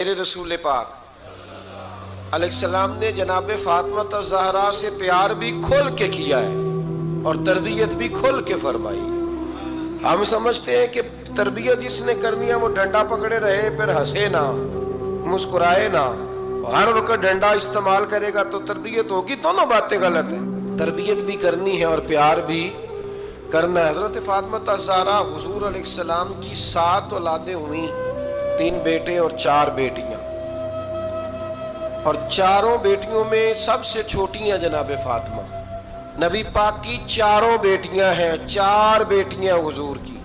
میرے رسول پاک علیہ السلام نے جناب فاطمہ الزہرا سے پیار بھی کھول کے کیا ہے اور تربیت بھی کھول کے فرمائی۔ ہم سمجھتے ہیں کہ تربیت جس نے کرنی ہے وہ ڈنڈا پکڑے رہے، پھر ہنسے نہ، مسکرائے نہ، ہر وقت ڈنڈا استعمال کرے گا تو تربیت ہوگی۔ دونوں باتیں غلط ہیں، تربیت بھی کرنی ہے اور پیار بھی کرنا ہے۔ حضرت فاطمہ الزہرا حضور علیہ السلام کی 7 اولادیں ہوئیں، 3 بیٹے اور 4 بیٹیاں، اور چاروں بیٹیوں میں سب سے چھوٹی ہیں جناب فاطمہ۔ نبی پاک کی 4 بیٹیاں ہیں، 4 بیٹیاں حضور کی۔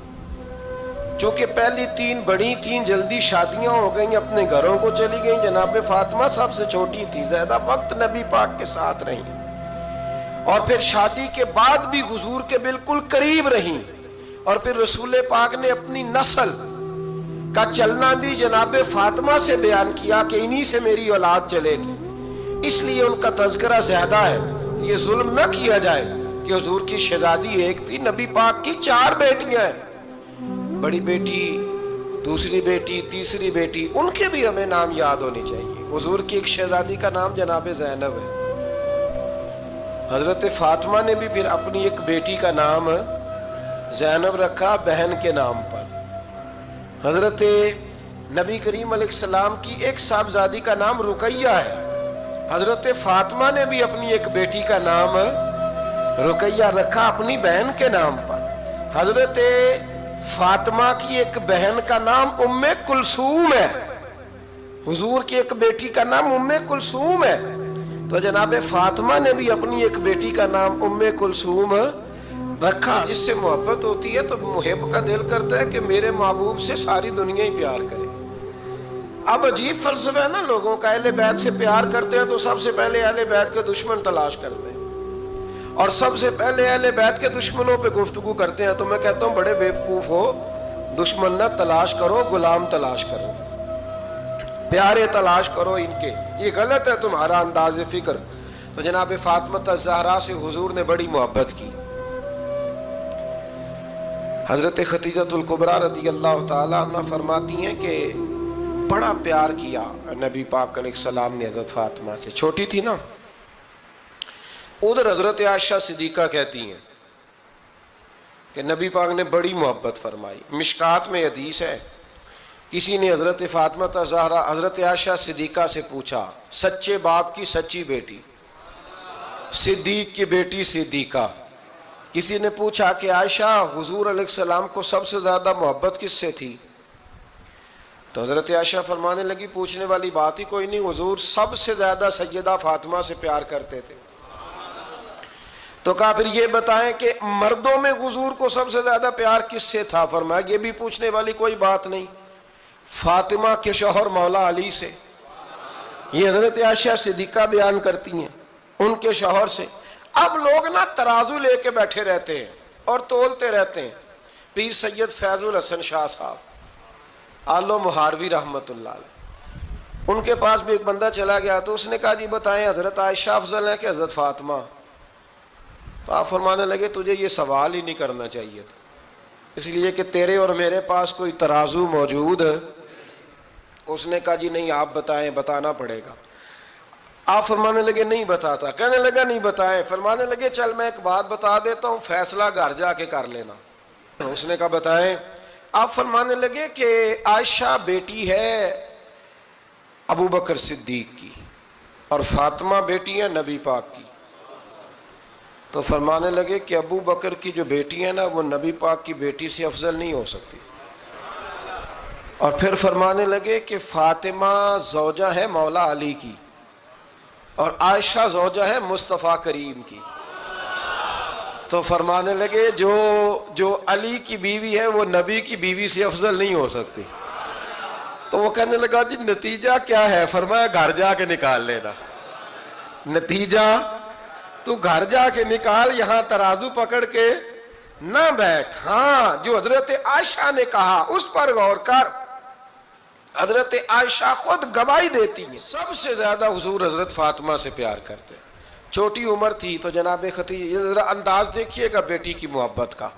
چونکہ پہلی 3 بڑی تھیں، جلدی شادیاں ہو گئیں، اپنے گھروں کو چلی گئیں۔ جناب فاطمہ سب سے چھوٹی تھی، زیادہ وقت نبی پاک کے ساتھ رہیں، اور پھر شادی کے بعد بھی حضور کے بالکل قریب رہیں، اور پھر رسول پاک نے اپنی نسل کا چلنا بھی جناب فاطمہ سے بیان کیا کہ انہی سے میری اولاد چلے گی، اس لیے ان کا تذکرہ زیادہ ہے۔ یہ ظلم نہ کیا جائے کہ حضور کی شہزادی ایک تھی، نبی پاک کی 4 بیٹیاں ہیں، بڑی بیٹی، دوسری بیٹی، تیسری بیٹی، ان کے بھی ہمیں نام یاد ہونے چاہیے۔ حضور کی ایک شہزادی کا نام جناب زینب ہے۔ حضرت فاطمہ نے بھی پھر اپنی ایک بیٹی کا نام زینب رکھا، بہن کے نام پر۔ حضرت نبی کریم علیہ السلام کی ایک صاحبزادی کا نام رقیہ ہے، حضرت فاطمہ نے بھی اپنی ایک بیٹی کا نام رقیہ رکھا اپنی بہن کے نام پر۔ حضرت فاطمہ کی ایک بہن کا نام ام کلثوم ہے، حضور کی ایک بیٹی کا نام ام کلثوم ہے، تو جناب فاطمہ نے بھی اپنی ایک بیٹی کا نام ام کلثوم رکھا۔ جس سے محبت ہوتی ہے تو محب کا دل کرتا ہے کہ میرے محبوب سے ساری دنیا ہی پیار کرے۔ اب عجیب فلسفہ ہے نا لوگوں کا، اہل بیت سے پیار کرتے ہیں تو سب سے پہلے اہل بیت کے دشمن تلاش کرتے ہیں، اور سب سے پہلے اہل بیت کے دشمنوں پہ گفتگو کرتے ہیں۔ تو میں کہتا ہوں بڑے بیوقوف ہو، دشمن نہ تلاش کرو، غلام تلاش کرو، پیارے تلاش کرو ان کے، یہ غلط ہے تمہارا انداز فکر۔ تو جناب فاطمہ الزہرا سے حضور نے بڑی محبت کی۔ حضرت خدیجہ الکبریٰ رضی اللہ تعالیٰ عنہ فرماتی ہیں کہ بڑا پیار کیا نبی پاک علیہ السلام نے حضرت فاطمہ سے، چھوٹی تھی نا۔ ادھر حضرت عائشہ صدیقہ کہتی ہیں کہ نبی پاک نے بڑی محبت فرمائی۔ مشکات میں حدیث ہے، کسی نے حضرت فاطمہ الزہرا حضرت عائشہ صدیقہ سے پوچھا، سچے باپ کی سچی بیٹی، صدیق کی بیٹی صدیقہ، کسی نے پوچھا کہ عائشہ حضور علیہ السلام کو سب سے زیادہ محبت کس سے تھی؟ تو حضرت عائشہ فرمانے لگی پوچھنے والی بات ہی کوئی نہیں، حضور سب سے زیادہ سیدہ فاطمہ سے پیار کرتے تھے۔ تو کہا پھر یہ بتائیں کہ مردوں میں حضور کو سب سے زیادہ پیار کس سے تھا؟ فرمایا یہ بھی پوچھنے والی کوئی بات نہیں، فاطمہ کے شوہر مولا علی سے۔ یہ حضرت عائشہ صدیقہ بیان کرتی ہیں ان کے شوہر سے۔ اب لوگ نا ترازو لے کے بیٹھے رہتے ہیں اور تولتے رہتے ہیں۔ پیر سید فیض الحسن شاہ صاحب آلو مہاروی رحمت اللہ علیہ، ان کے پاس بھی ایک بندہ چلا گیا تو اس نے کہا جی بتائیں حضرت عائشہ افضل ہے کہ حضرت فاطمہ؟ تو آپ فرمانے لگے تجھے یہ سوال ہی نہیں کرنا چاہیے تھا، اس لیے کہ تیرے اور میرے پاس کوئی ترازو موجود ہے۔ اس نے کہا جی نہیں آپ بتائیں، بتانا پڑے گا۔ آپ فرمانے لگے نہیں بتاتا، کہنے لگا نہیں بتائیں، فرمانے لگے چل میں ایک بات بتا دیتا ہوں، فیصلہ گھر جا کے کر لینا۔ اس نے کہا بتائیں۔ آپ فرمانے لگے کہ عائشہ بیٹی ہے ابو بکر صدیق کی اور فاطمہ بیٹی ہے نبی پاک کی۔ تو فرمانے لگے کہ ابو بکر کی جو بیٹی ہے نا وہ نبی پاک کی بیٹی سے افضل نہیں ہو سکتی۔ اور پھر فرمانے لگے کہ فاطمہ زوجہ ہے مولا علی کی اور عائشہ زوجہ ہے مصطفیٰ کریم کی۔ تو فرمانے لگے جو علی کی بیوی ہے وہ نبی کی بیوی سے افضل نہیں ہو سکتی۔ تو وہ کہنے لگا جی نتیجہ کیا ہے؟ فرمایا گھر جا کے نکال لینا، نتیجہ تو گھر جا کے نکال، یہاں ترازو پکڑ کے نہ بیٹھ۔ ہاں جو حضرت عائشہ نے کہا اس پر غور کر۔ حضرت عائشہ خود گواہی دیتی ہیں سب سے زیادہ حضور حضرت فاطمہ سے پیار کرتے، چھوٹی عمر تھی تو جناب خدیجہ، ذرا انداز دیکھیے گا بیٹی کی محبت کا۔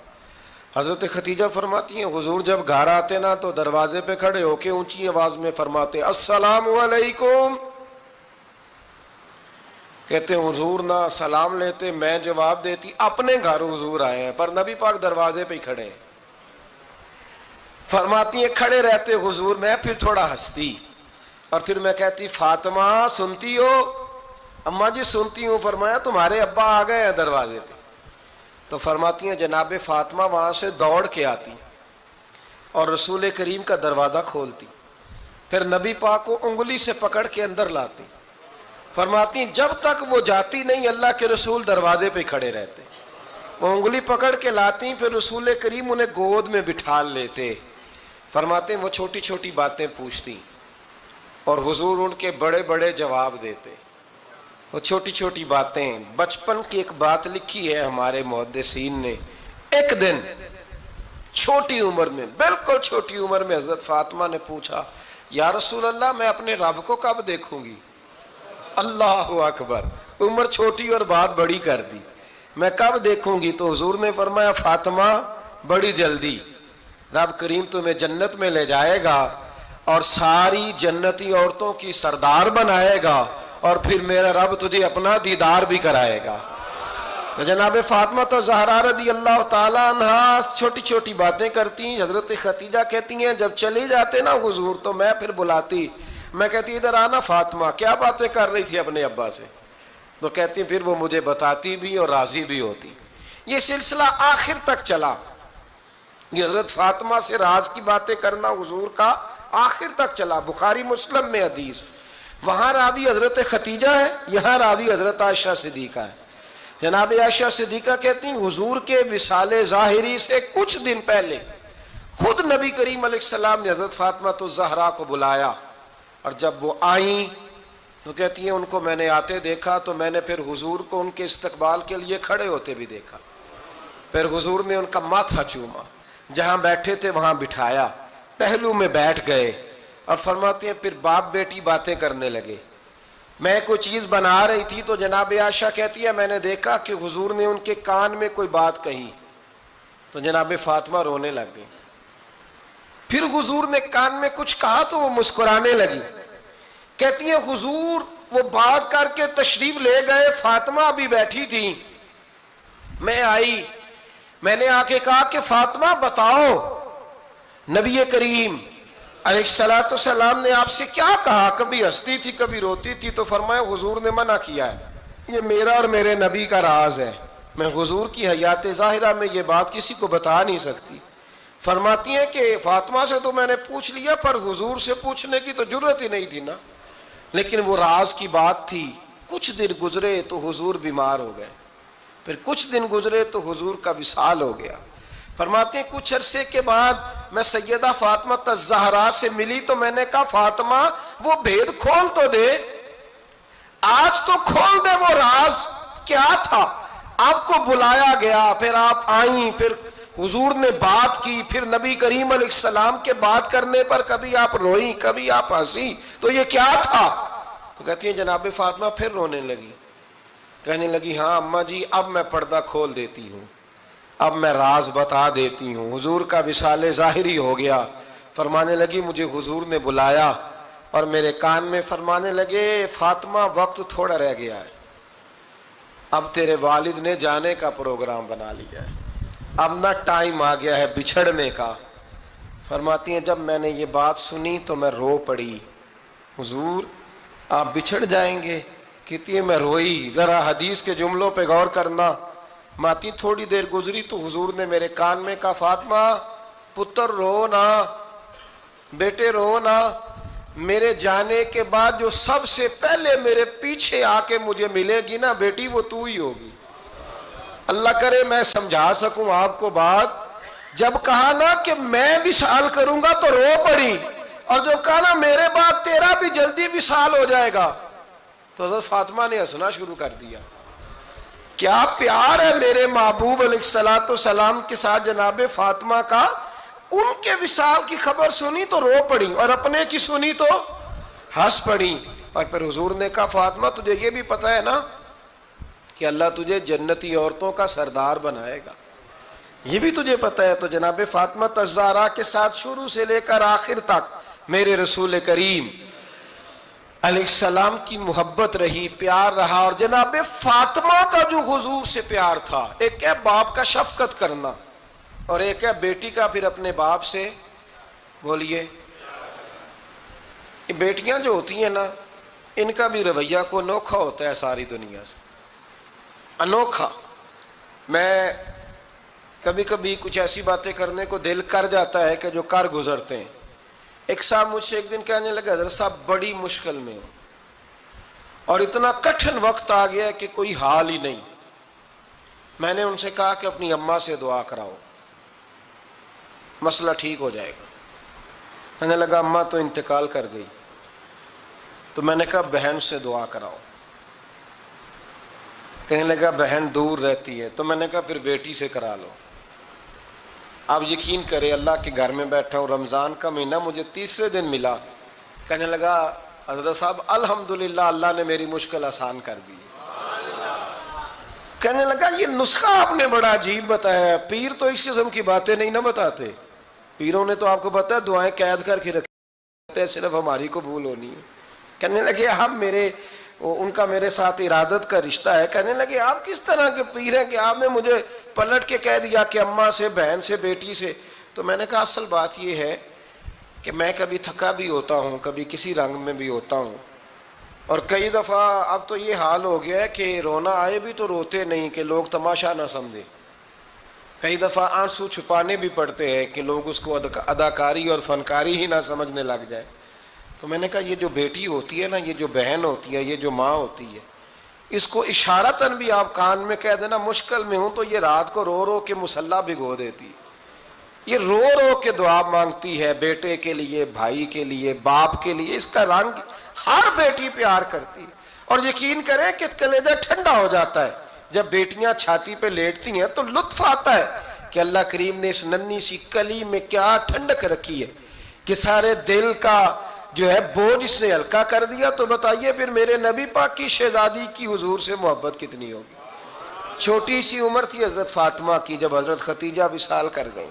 حضرت خدیجہ فرماتی ہیں حضور جب گھر آتے نا تو دروازے پہ کھڑے ہو کے اونچی آواز میں فرماتے السلام علیکم. کہتے ہیں حضور نہ سلام لیتے، میں جواب دیتی، اپنے گھر حضور آئے ہیں پر نبی پاک دروازے پہ ہی کھڑے ہیں. فرماتی ہیں کھڑے رہتے حضور، میں پھر تھوڑا ہنستی اور پھر میں کہتی فاطمہ سنتی ہو؟ اماں جی سنتی ہوں. فرمایا تمہارے ابا آ گئے ہیں دروازے پہ. تو فرماتی ہیں جناب فاطمہ وہاں سے دوڑ کے آتی اور رسول کریم کا دروازہ کھولتی، پھر نبی پاک کو انگلی سے پکڑ کے اندر لاتی. فرماتی ہیں جب تک وہ جاتی نہیں اللہ کے رسول دروازے پہ کھڑے رہتے. وہ انگلی پکڑ کے لاتی، پھر رسول کریم انہیں گود میں بٹھا لیتے. فرماتے ہیں وہ چھوٹی چھوٹی باتیں پوچھتی اور حضور ان کے بڑے بڑے جواب دیتے. وہ چھوٹی چھوٹی باتیں، بچپن کی ایک بات لکھی ہے ہمارے محدثین نے. ایک دن چھوٹی عمر میں، بالکل چھوٹی عمر میں حضرت فاطمہ نے پوچھا یا رسول اللہ میں اپنے رب کو کب دیکھوں گی؟ اللہ اکبر، عمر چھوٹی اور بات بڑی کر دی، میں کب دیکھوں گی؟ تو حضور نے فرمایا فاطمہ بڑی جلدی، رب کریم تمہیں جنت میں لے جائے گا اور ساری جنتی عورتوں کی سردار بنائے گا اور پھر میرا رب تجھے اپنا دیدار بھی کرائے گا. تو جناب فاطمہ تو زہرا رضی اللہ تعالیٰ عنہا چھوٹی چھوٹی باتیں کرتی. حضرت خدیجہ کہتی ہیں جب چلی جاتے نا حضور تو میں پھر بلاتی، میں کہتی ادھر آنا فاطمہ، کیا باتیں کر رہی تھی اپنے ابا سے؟ تو کہتی پھر وہ مجھے بتاتی بھی اور راضی بھی ہوتی. یہ سلسلہ آخر تک چلا. یہ حضرت فاطمہ سے راز کی باتیں کرنا حضور کا آخر تک چلا. بخاری مسلم میں حدیث، وہاں راوی حضرت خدیجہ ہے، یہاں راوی حضرت عائشہ صدیقہ ہے. جناب عائشہ صدیقہ کہتی ہیں حضور کے وصال ظاہری سے کچھ دن پہلے خود نبی کریم علیہ السلام نے حضرت فاطمہ الزہرا کو بلایا اور جب وہ آئیں تو کہتی ہیں ان کو میں نے آتے دیکھا تو میں نے پھر حضور کو ان کے استقبال کے لیے کھڑے ہوتے بھی دیکھا. پھر حضور نے ان کا ماتھا چوما، جہاں بیٹھے تھے وہاں بٹھایا، پہلو میں بیٹھ گئے اور فرماتے ہیں پھر باپ بیٹی باتیں کرنے لگے. میں کوئی چیز بنا رہی تھی تو جناب عائشہ کہتی ہے میں نے دیکھا کہ حضور نے ان کے کان میں کوئی بات کہی تو جناب فاطمہ رونے لگ گئی. پھر حضور نے کان میں کچھ کہا تو وہ مسکرانے لگی. کہتی ہیں حضور وہ بات کر کے تشریف لے گئے، فاطمہ ابھی بیٹھی تھی، میں آئی، میں نے آ کے کہا کہ فاطمہ بتاؤ نبی کریم علیہ الصلوۃ والسلام نے آپ سے کیا کہا؟ کبھی ہنستی تھی کبھی روتی تھی. تو فرمایا حضور نے منع کیا ہے، یہ میرا اور میرے نبی کا راز ہے، میں حضور کی حیات ظاہرہ میں یہ بات کسی کو بتا نہیں سکتی. فرماتی ہیں کہ فاطمہ سے تو میں نے پوچھ لیا پر حضور سے پوچھنے کی تو جرت ہی نہیں تھی نا، لیکن وہ راز کی بات تھی. کچھ دن گزرے تو حضور بیمار ہو گئے، پھر کچھ دن گزرے تو حضور کا وصال ہو گیا. فرماتے ہیں کچھ عرصے کے بعد میں سیدہ فاطمہ الزہرا سے ملی تو میں نے کہا فاطمہ وہ بھید کھول تو دے، آج تو کھول دے وہ راز کیا تھا. آپ کو بلایا گیا، پھر آپ آئیں، پھر حضور نے بات کی، پھر نبی کریم علیہ السلام کے بات کرنے پر کبھی آپ روئیں کبھی آپ ہنسی، تو یہ کیا تھا؟ تو کہتی ہیں جناب فاطمہ پھر رونے لگی، کہنے لگی ہاں اماں جی اب میں پردہ کھول دیتی ہوں، اب میں راز بتا دیتی ہوں. حضور کا وصال ظاہری ہو گیا. فرمانے لگی مجھے حضور نے بلایا اور میرے کان میں فرمانے لگے فاطمہ وقت تھوڑا رہ گیا ہے، اب تیرے والد نے جانے کا پروگرام بنا لیا ہے، اب نہ ٹائم آ گیا ہے بچھڑنے کا. فرماتی ہیں جب میں نے یہ بات سنی تو میں رو پڑی، حضور آپ بچھڑ جائیں گے؟ کہتی ہے میں روئی. ذرا حدیث کے جملوں پہ غور کرنا. ماتی تھوڑی دیر گزری تو حضور نے میرے کان میں کہا فاطمہ پتر رو نا، بیٹے رو نا، میرے جانے کے بعد جو سب سے پہلے میرے پیچھے آ کے مجھے ملے گی نا بیٹی وہ تو ہی ہوگی. اللہ کرے میں سمجھا سکوں آپ کو بات. جب کہا نا کہ میں وصال کروں گا تو رو پڑی، اور جو کہا نا میرے بعد تیرا بھی جلدی وصال ہو جائے گا تو حضرت فاطمہ نے ہنسنا شروع کر دیا. کیا پیار ہے میرے محبوب علیہ الصلوۃ والسلام کے ساتھ جناب فاطمہ کا. ان کے وصال کی خبر سنی تو رو پڑی اور اپنے کی سنی تو ہنس پڑی. اور پھر حضور نے کہا فاطمہ تجھے یہ بھی پتہ ہے نا کہ اللہ تجھے جنتی عورتوں کا سردار بنائے گا. یہ بھی تجھے پتہ ہے؟ تو جناب فاطمہ الزہرا کے ساتھ شروع سے لے کر آخر تک میرے رسول کریم علیہ السلام کی محبت رہی، پیار رہا. اور جناب فاطمہ کا جو حضور سے پیار تھا، ایک ہے باپ کا شفقت کرنا اور ایک ہے بیٹی کا پھر اپنے باپ سے، بولیے، یہ بیٹیاں جو ہوتی ہیں نا، ان کا بھی رویہ کو انوکھا ہوتا ہے ساری دنیا سے، انوکھا. میں کبھی کبھی کچھ ایسی باتیں کرنے کو دل کر جاتا ہے کہ جو کر گزرتے ہیں. ایک صاحب مجھ سے ایک دن کہنے لگا، حضرت صاحب بڑی مشکل میں ہوں اور اتنا کٹھن وقت آ گیا ہے کہ کوئی حال ہی نہیں. میں نے ان سے کہا کہ اپنی اماں سے دعا کراؤ، مسئلہ ٹھیک ہو جائے گا. کہنے لگا اماں تو انتقال کر گئی. تو میں نے کہا بہن سے دعا کراؤ. کہنے لگا بہن دور رہتی ہے. تو میں نے کہا پھر بیٹی سے کرا لو. آپ یقین کرے، اللہ کے گھر میں بیٹھا ہوں، رمضان کا مہینہ مجھے تیسرے دن ملا. کہنے لگا حضرت صاحب الحمدللہ اللہ نے میری مشکل آسان کر دی. کہنے لگا یہ نسخہ آپ نے بڑا عجیب بتایا، پیر تو اس قسم کی باتیں نہیں نہ بتاتے. پیروں نے تو آپ کو پتہ ہے دعائیں قید کر کے رکھتے ہیں، صرف ہماری قبول ہونی ہے. کہنے لگے آپ ان کا میرے ساتھ ارادت کا رشتہ ہے. کہنے لگے آپ کس طرح کے پیر ہیں کہ آپ نے مجھے پلٹ کے کہہ دیا کہ اماں سے، بہن سے، بیٹی سے. تو میں نے کہا اصل بات یہ ہے کہ میں کبھی تھکا بھی ہوتا ہوں، کبھی کسی رنگ میں بھی ہوتا ہوں، اور کئی دفعہ اب تو یہ حال ہو گیا ہے کہ رونا آئے بھی تو روتے نہیں کہ لوگ تماشا نہ سمجھے. کئی دفعہ آنسو چھپانے بھی پڑتے ہیں کہ لوگ اس کو اداکاری اور فنکاری ہی نہ سمجھنے لگ جائے. تو میں نے کہا یہ جو بیٹی ہوتی ہے نا، یہ جو بہن ہوتی ہے، یہ جو ماں ہوتی ہے، اس کو اشارتاً بھی آپ کان میں کہہ دینا مشکل میں ہوں تو یہ رات کو رو رو کے مصلی بھگو دیتی. یہ رو رو کے دعا مانگتی ہے بیٹے کے لیے، بھائی کے لیے، باپ کے لیے. اس کا رنگ ہر بیٹی پیار کرتی ہے. اور یقین کریں کہ کلیجہ ٹھنڈا ہو جاتا ہے جب بیٹیاں چھاتی پہ لیٹتی ہیں تو لطف آتا ہے کہ اللہ کریم نے اس ننھی سی کلی میں کیا ٹھنڈک رکھی ہے کہ سارے دل کا جو ہے بوجھ اس نے ہلکا کر دیا. تو بتائیے پھر میرے نبی پاک کی شہزادی کی حضور سے محبت کتنی ہوگی. چھوٹی سی عمر تھی حضرت فاطمہ کی جب حضرت خدیجہ وصال کر گئیں.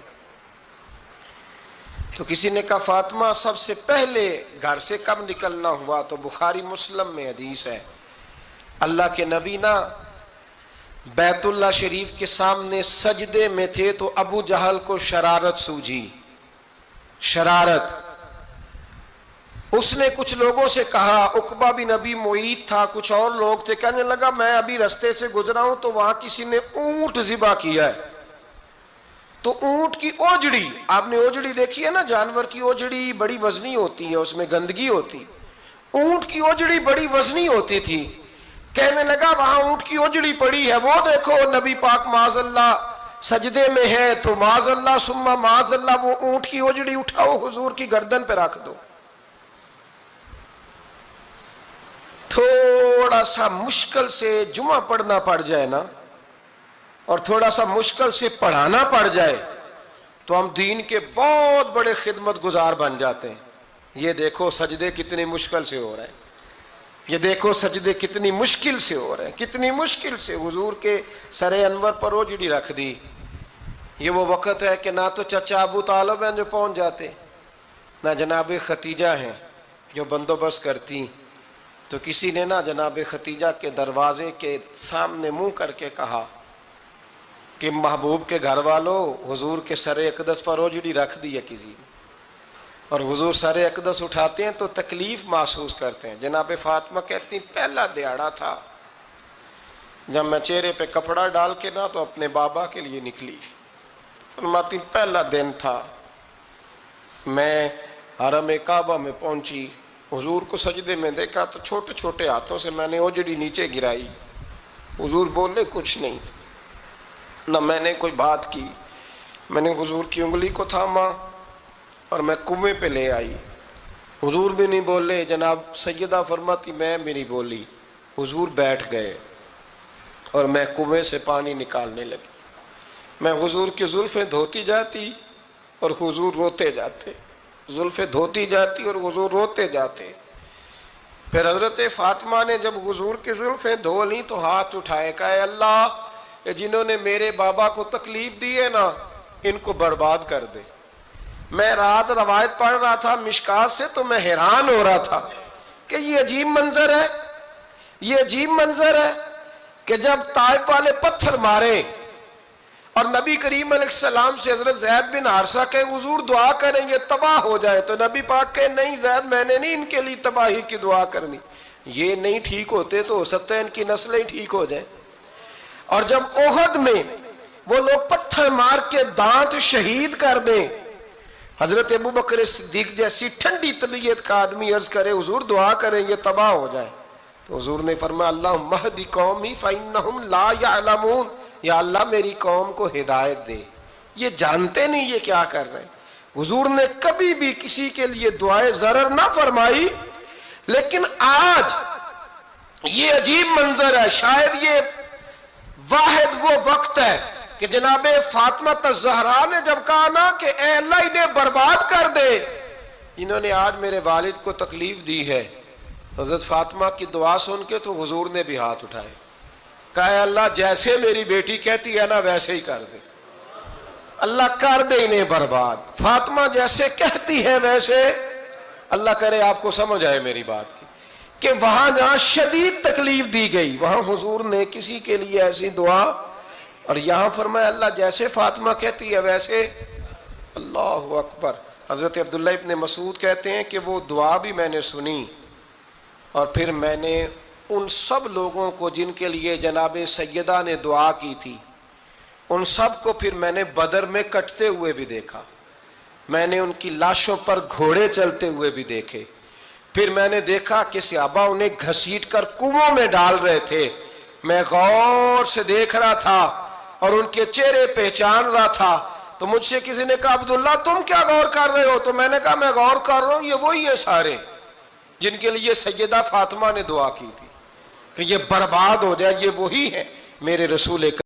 تو کسی نے کہا فاطمہ سب سے پہلے گھر سے کب نکلنا ہوا؟ تو بخاری مسلم میں حدیث ہے، اللہ کے نبی نا بیت اللہ شریف کے سامنے سجدے میں تھے تو ابو جہل کو شرارت سوجھی. شرارت. اس نے کچھ لوگوں سے کہا، عقبہ بن ابی معیط تھا، کچھ اور لوگ تھے. کہنے لگا میں ابھی رستے سے گزرا ہوں تو وہاں کسی نے اونٹ ذبح کیا ہے. تو اونٹ کی اوجڑی، آپ نے اوجڑی دیکھی ہے نا، جانور کی اوجڑی بڑی وزنی ہوتی ہے، اس میں گندگی ہوتی. اونٹ کی اوجڑی بڑی وزنی ہوتی تھی. کہنے لگا وہاں اونٹ کی اوجڑی پڑی ہے، وہ دیکھو نبی پاک معاذ اللہ سجدے میں ہے، تو معاذ اللہ ثم معاذ اللہ وہ اونٹ کی اوجڑی اٹھاؤ حضور کی گردن پہ رکھ دو. تھوڑا سا مشکل سے جمعہ پڑھنا پڑ جائے نا، اور تھوڑا سا مشکل سے پڑھانا پڑ جائے تو ہم دین کے بہت بڑے خدمت گزار بن جاتے ہیں. یہ دیکھو سجدے کتنی مشکل سے ہو رہے ہیں، یہ دیکھو سجدے کتنی مشکل سے ہو رہے ہیں، کتنی مشکل سے. حضور کے سر انور پر اوجڑی رکھ دی. یہ وہ وقت ہے کہ نہ تو چچا ابو طالب ہیں جو پہنچ جاتے، نہ جناب ختیجہ ہیں جو بندوبست کرتی. تو کسی نے نا جناب ختیجہ کے دروازے کے سامنے منہ کر کے کہا کہ محبوب کے گھر والوں، حضور کے سر اقدس پر اوجڑی رکھ دی ہے کسی نے. اور حضور سر اقدس اٹھاتے ہیں تو تکلیف محسوس کرتے ہیں. جناب فاطمہ کہتی پہلا دیہڑا تھا جب میں چہرے پہ کپڑا ڈال کے نا تو اپنے بابا کے لیے نکلی. فرماتی پہلا دن تھا، میں حرم کعبہ میں پہنچی، حضور کو سجدے میں دیکھا تو چھوٹے چھوٹے ہاتھوں سے میں نے اوجڑی نیچے گرائی. حضور بولے کچھ نہیں، نہ میں نے کوئی بات کی. میں نے حضور کی انگلی کو تھاما اور میں کنویں پہ لے آئی. حضور بھی نہیں بولے. جناب سیدہ فرماتی میں بھی نہیں بولی. حضور بیٹھ گئے اور میں کنویں سے پانی نکالنے لگی. میں حضور کی زلفیں دھوتی جاتی اور حضور روتے جاتے، زلفیں دھوتی جاتی اور حضور روتے جاتے. پھر حضرت فاطمہ نے جب حضور کی زلفیں دھو لیں تو ہاتھ اٹھائے، کہا اے اللہ کہ جنہوں نے میرے بابا کو تکلیف دی ہے نا ان کو برباد کر دے۔ میں رات روایت پڑھ رہا تھا مشکات سے تو میں حیران ہو رہا تھا کہ یہ عجیب منظر ہے، یہ عجیب منظر ہے کہ جب طائف والے پتھر مارے اور نبی کریم علیہ السلام سے حضرت زید بن حارثہ کہ حضور دعا کریں گے تباہ ہو جائے، تو نبی پاک کہ نہیں زید میں نے نہیں ان کے لیے تباہی کی دعا کرنی، یہ نہیں ٹھیک ہوتے تو ہو سکتا ہے ان کی نسلیں ٹھیک ہو جائیں۔ اور جب احد میں وہ لوگ پتھر مار کے دانت شہید کر دیں، حضرت ابوبکر صدیق جیسی ٹھنڈی طبیعت کا آدمی عرض کرے حضور دعا کریں گے تباہ ہو جائے، تو حضور نے فرمایا اللہم اہد قومی فإنہم لا یعلمون، یا اللہ میری قوم کو ہدایت دے، یہ جانتے نہیں یہ کیا کر رہے ہیں۔ حضور نے کبھی بھی کسی کے لیے دعائے ضرر نہ فرمائی، لیکن آج یہ عجیب منظر ہے، شاید یہ واحد وہ وقت ہے کہ جناب فاطمہ الزہرا نے جب کہا نا کہ اے اللہ انہیں برباد کر دے، انہوں نے آج میرے والد کو تکلیف دی ہے، حضرت فاطمہ کی دعا سن کے تو حضور نے بھی ہاتھ اٹھائے، کہا اے اللہ جیسے میری بیٹی کہتی ہے نا ویسے ہی کر دے، اللہ کر دے انہیں برباد، فاطمہ جیسے کہتی ہے ویسے، اللہ کرے آپ کو سمجھ آئے میری بات کی کہ وہاں جہاں شدید تکلیف دی گئی وہاں حضور نے کسی کے لیے ایسی دعا، اور یہاں فرمایا اللہ جیسے فاطمہ کہتی ہے ویسے، اللہ اکبر۔ حضرت عبداللہ ابن مسعود کہتے ہیں کہ وہ دعا بھی میں نے سنی، اور پھر میں نے ان سب لوگوں کو جن کے لیے جناب سیدہ نے دعا کی تھی ان سب کو پھر میں نے بدر میں کٹتے ہوئے بھی دیکھا، میں نے ان کی لاشوں پر گھوڑے چلتے ہوئے بھی دیکھے، پھر میں نے دیکھا کہ صحابہ انہیں گھسیٹ کر کنووں میں ڈال رہے تھے، میں غور سے دیکھ رہا تھا اور ان کے چہرے پہچان رہا تھا، تو مجھ سے کسی نے کہا عبداللہ تم کیا غور کر رہے ہو؟ تو میں نے کہا میں غور کر رہا ہوں یہ وہی ہیں سارے جن کے لیے سیدہ فاطمہ نے دعا کی تھی کہ یہ برباد ہو جائے، یہ وہی ہیں میرے رسول